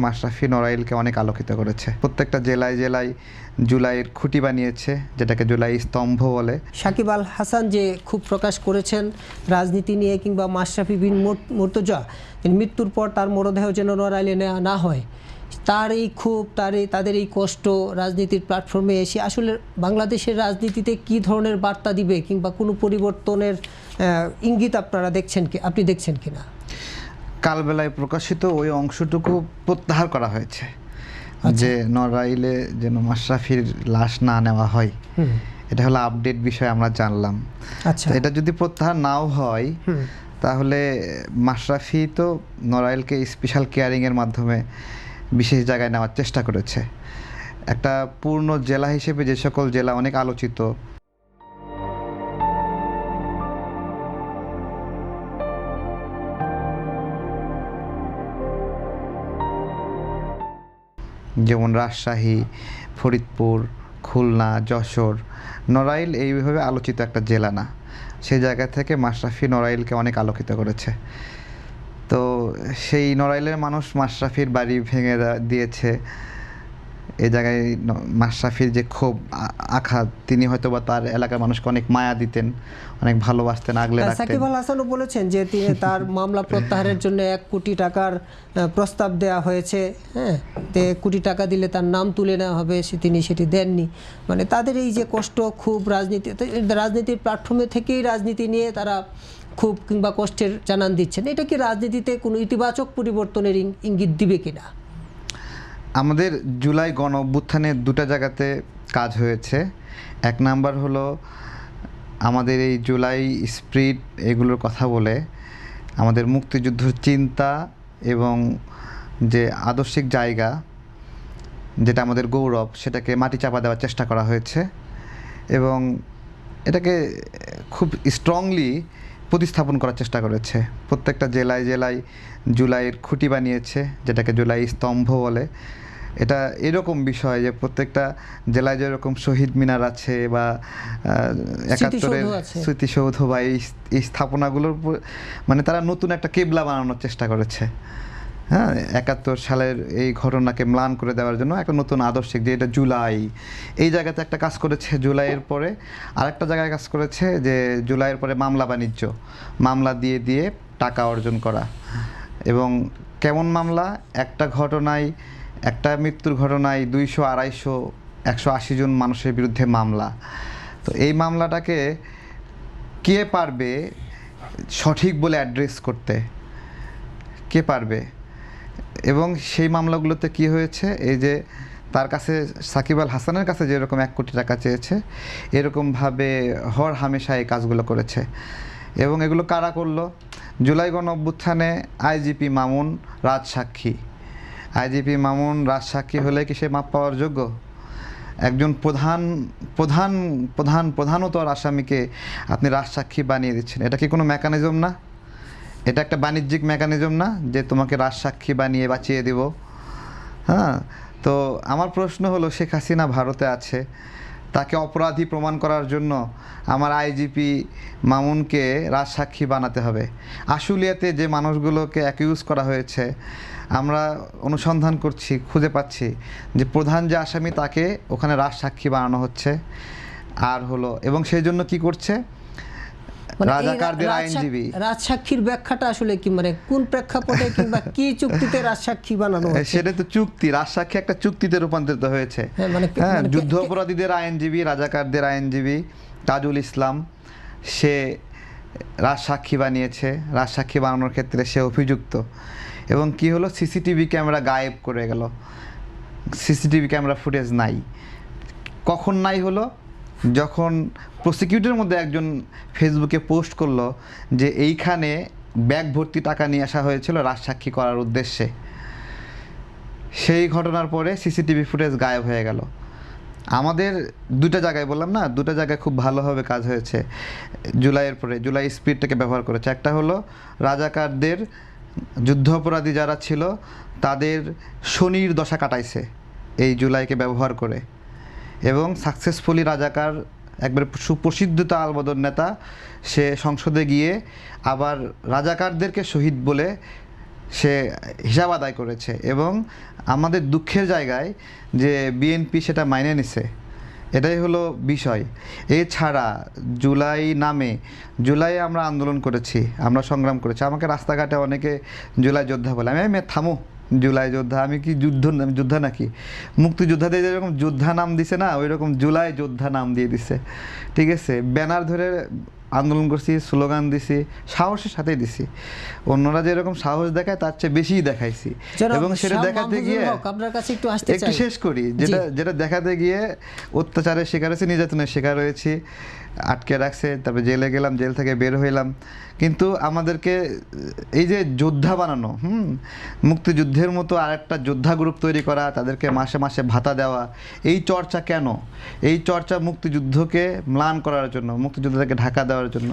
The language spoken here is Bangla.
মাশরাফি নড়াইলকে অনেক আলোকিত করেছে। প্রত্যেকটা জেলায় জেলায় জুলাইয়ের খুঁটি বানিয়েছে, যেটাকে জুলাই স্তম্ভ বলে। সাকিব আল হাসান যে খুব প্রকাশ করেছেন রাজনীতি নিয়ে, কিংবা মাশরাফি বিন মুর্তজা মৃত্যুর পর তার মরদেহ যেন নড়াইলে নেওয়া না হয়, তার এই ক্ষোভ, তাদের এই কষ্ট রাজনীতির প্ল্যাটফর্মে এসে আসলে বাংলাদেশের রাজনীতিতে কি ধরনের বার্তা দিবে, কিংবা কোনো পরিবর্তনের ইঙ্গিত আপনি দেখছেন কিনা? কালবেলায় প্রকাশিত ওই অংশটুকু প্রত্যাহার করা হয়েছে, যে নড়াইলে যেন মাশরাফির লাশ না নেওয়া হয়। এটা হলো আপডেট বিষয় আমরা জানলাম। আচ্ছা, এটা যদি প্রত্যাহার নাও হয় তাহলে মাশরাফি তো নড়াইলকে স্পেশাল কেয়ারিংয়ের মাধ্যমে বিশেষ জায়গায় নেওয়ার চেষ্টা করেছে। একটা পূর্ণ জেলা হিসেবে যে সকল জেলা অনেক আলোচিত, যেমন রাজশাহী, ফরিদপুর, খুলনা, যশোর, নড়াইল এইভাবে আলোচিত একটা জেলা না। সেই জায়গা থেকে মাশরাফি নড়াইলকে অনেক আলোকিত করেছে। তো সেই নড়াইলের মানুষ মাশরাফির বাড়ি ভেঙে দিয়েছে। এই জায়গায় মাশরাফির যে ক্ষোভ আঘাত, তিনি হয়তো বা তার এলাকার মানুষকে অনেক মায়া দিতেন, অনেক ভালোবাসতেন, আগলে রাখতেন। সাকিব আল হাসানও বলেছেন যে তিনি তার মামলা প্রত্যাহারের জন্য 1 কোটি টাকার প্রস্তাব দেওয়া হয়েছে। হ্যাঁ, 1 কোটি টাকা দিলে তার নাম তুলে নেওয়া হবে, তিনি সেটি দেননি। মানে তাদের এই যে কষ্ট, খুব রাজনীতির প্ল্যাটফর্মে থেকেই রাজনীতি নিয়ে তারা খুব কিংবা কষ্টের জানান দিচ্ছেন। এটা কি রাজনীতিতে কোনো ইতিবাচক পরিবর্তনের ইঙ্গিত দিবে কিনা? আমাদের জুলাই গণ অভ্যুত্থানে 2টা জায়গাতে কাজ হয়েছে। 1 নাম্বার হলো আমাদের এই জুলাই স্পিরিট এগুলোর কথা বলে আমাদের মুক্তিযুদ্ধের চিন্তা এবং যে আদর্শিক জায়গা, যেটা আমাদের গৌরব, সেটাকে মাটি চাপা দেওয়ার চেষ্টা করা হয়েছে এবং এটাকে খুব স্ট্রংলি প্রতিস্থাপন করার চেষ্টা করেছে। প্রত্যেকটা জেলায় জেলায় জুলাইয়ের খুঁটি বানিয়েছে, যেটাকে জুলাই স্তম্ভ বলে। এটা এরকম বিষয় যে প্রত্যেকটা জেলায় যেরকম শহীদ মিনার আছে বা 71-এর স্মৃতিসৌধ বা এই স্থাপনাগুলোর মানে তারা নতুন একটা কেবলা বানানোর চেষ্টা করেছে। হ্যাঁ, 71 সালের এই ঘটনাকে ম্লান করে দেওয়ার জন্য একটা নতুন আদর্শিক, যে এটা জুলাই, এই জায়গাতে একটা কাজ করেছে। জুলাইয়ের পরে আরেকটা জায়গায় কাজ করেছে যে জুলাইয়ের পরে মামলা দিয়ে দিয়ে টাকা অর্জন করা। এবং কেমন মামলা? একটা ঘটনায়, একটা মৃত্যুর ঘটনায় 200, 250, 180 জন মানুষের বিরুদ্ধে মামলা। তো এই মামলাটাকে কে পারবে সঠিক বলে অ্যাড্রেস করতে? কে পারবে? এবং সেই মামলাগুলোতে কি হয়েছে, এই যে তার কাছে সাকিব আল হাসানের কাছে যেরকম 1 কোটি টাকা চেয়েছে, এরকমভাবে হর হামেশা এই কাজগুলো করেছে। এবং এগুলো কারা করলো? জুলাই গণ অভ্যুত্থানে আইজিপি মামুন রাজসাক্ষী। আইজিপি মামুন রাজসাক্ষী হলে কি সে মাপ পাওয়ার যোগ্য? একজন প্রধানতর আসামিকে আপনি রাজসাক্ষী বানিয়ে দিচ্ছেন। এটা কি কোনো মেকানিজম না? এটা একটা বাণিজ্যিক মেকানিজম না যে তোমাকে রাজসাক্ষী বানিয়ে বাঁচিয়ে দিব? হ্যাঁ, তো আমার প্রশ্ন হলো, শেখ হাসিনা ভারতে আছে, তাকে অপরাধী প্রমাণ করার জন্য আমার আইজিপি মামুনকে রাজসাক্ষী বানাতে হবে? আশুলিয়াতে যে মানুষগুলোকে অ্যাকিউজ করা হয়েছে, আমরা অনুসন্ধান করছি, খুঁজে পাচ্ছি যে প্রধান যে আসামি তাকে ওখানে রাজসাক্ষী বানানো হচ্ছে। আর হলো, এবং সেই জন্য কি করছে রাজাকারদের আইনজীবী? রাজসাক্ষীর ব্যাখ্যাটা আসলে কি, মানে কোন প্রেক্ষাপটে কিংবা কি চুক্তিতে রাজসাক্ষী বানানো হচ্ছে? সেটা তো চুক্তি, রাজসাক্ষী একটা চুক্তিতে রূপান্তরিত হয়েছে। হ্যাঁ, যুদ্ধ অপরাধীদের আইনজীবী, রাজাকারদের আইনজীবী তাজুল ইসলাম, সে রাজসাক্ষী বানিয়েছে। রাজসাক্ষী বানানোর ক্ষেত্রে সে অভিযুক্ত। এবং কি হলো, সিসিটিভি ক্যামেরা গায়েব করে গেল, সিসিটিভি ক্যামেরা ফুটেজ নাই। কখন নাই হলো? যখন প্রসিকিউটরের মধ্যে একজন ফেসবুকে পোস্ট করলো যে এইখানে ব্যাগ ভর্তি টাকা নিয়ে আসা হয়েছিল রাজসাক্ষী করার উদ্দেশ্যে। সেই ঘটনার পরে সিসিটিভি ফুটেজ গায়েব হয়ে গেল। আমাদের 2টা জায়গায় বললাম না, 2টা জায়গায় খুব ভালোভাবে কাজ হয়েছে জুলাইয়ের পরে। জুলাই স্পিরিটটাকে ব্যবহার করেছে। একটা হলো রাজাকারদের, যুদ্ধ অপরাধী যারা ছিল তাদের শনির দশা কাটাইছে এই জুলাইকে ব্যবহার করে। এবং সাকসেসফুলি রাজাকার, একবার সুপ্রসিদ্ধ আলবদর নেতা, সে সংসদে গিয়ে আবার রাজাকারদেরকে শহীদ বলে সে হিসাব আদায় করেছে এবং আমাদের দুঃখের জায়গায় যে বিএনপি সেটা মাইনে নিছে, এটাই হলো বিষয়। এছাড়া জুলাইয়ে আমরা আন্দোলন করেছি, আমরা সংগ্রাম করেছি। আমাকে রাস্তাঘাটে অনেকে জুলাই যোদ্ধা বলে। আমি থামো, জুলাই যোদ্ধা আমি কি যোদ্ধা নাকি? মুক্তিযোদ্ধাদের যেরকম যোদ্ধা নাম দিছে না, ওই রকম জুলাই যোদ্ধা নাম দিয়ে দিছে, ঠিক আছে? ব্যানার ধরে আন্দোলন করছি, স্লোগান দিছি, সাহসের সাথেই দিছি। অন্যরা যেরকম সাহস দেখায় তার চেয়ে বেশিই দেখাইছি। এবং সেটা দেখাতে গিয়ে আপনার কাছে একটু আসতে একটু শেষ করি, যেটা দেখাতে গিয়ে অত্যাচারের শিকার হয়েছে, নির্যাতনের শিকার হয়েছি, আটকে রাখছে, তারপরে জেলে গেলাম, জেল থেকে বের হইলাম। কিন্তু আমাদেরকে এই যে যোদ্ধা বানানো, মুক্তিযুদ্ধের মতো আরেকটা যোদ্ধা গ্রুপ তৈরি করা, তাদেরকে মাসে মাসে ভাতা দেওয়া, এই চর্চা কেন? এই চর্চা মুক্তিযুদ্ধকে ম্লান করার জন্য, মুক্তিযোদ্ধাদেরকে ঢাকা দেওয়ার জন্য।